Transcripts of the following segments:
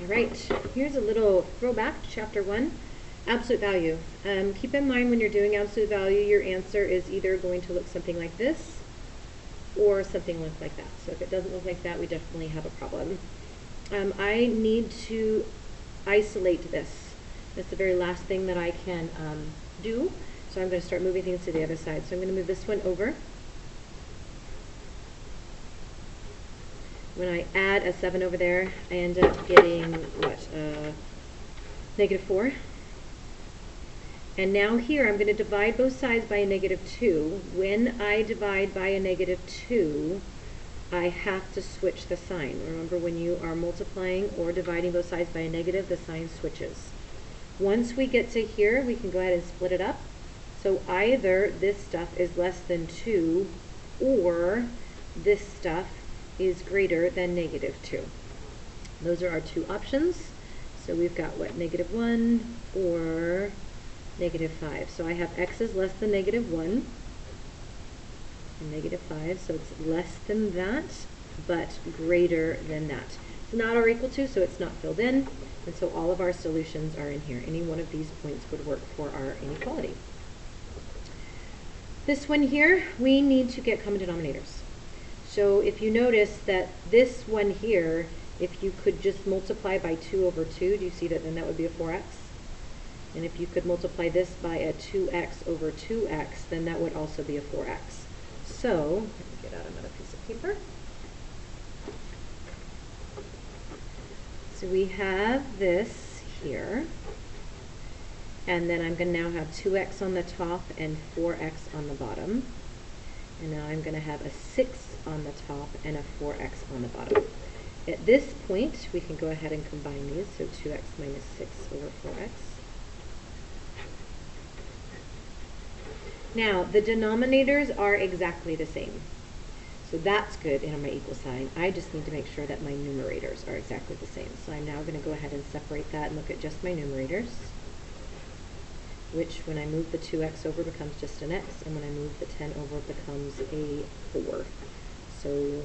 All right, here's a little throwback to chapter 1, absolute value. Keep in mind when you're doing absolute value, your answer is either going to look something like this or something like that. So if it doesn't look like that, we definitely have a problem. I need to isolate this. That's the very last thing that I can do. So I'm going to start moving things to the other side. So I'm going to move this one over. When I add a 7 over there, I end up getting, what, -4. And now here, I'm going to divide both sides by a -2. When I divide by a -2, I have to switch the sign. Remember, when you are multiplying or dividing both sides by a negative, the sign switches. Once we get to here, we can go ahead and split it up. So either this stuff is less than 2, or this stuff is greater than -2. Those are our two options. So we've got what, -1 or -5. So I have x is less than -1 and -5, so it's less than that, but greater than that. It's not or equal to, so it's not filled in, and so all of our solutions are in here. Any one of these points would work for our inequality. This one here, we need to get common denominators. So if you notice that this one here, if you could just multiply by 2 over 2, do you see that then that would be a 4x? And if you could multiply this by a 2x over 2x, then that would also be a 4x. So, let me get out another piece of paper. So we have this here, and then I'm going to now have 2x on the top and 4x on the bottom. And now I'm going to have a 6 on the top and a 4x on the bottom. At this point, we can go ahead and combine these, so 2x minus 6 over 4x. Now, the denominators are exactly the same. So that's good in my equal sign. I just need to make sure that my numerators are exactly the same. So I'm now going to go ahead and separate that and look at just my numerators, which when I move the 2x over becomes just an x, and when I move the 10 over becomes a 4. So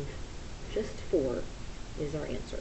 just 4 is our answer.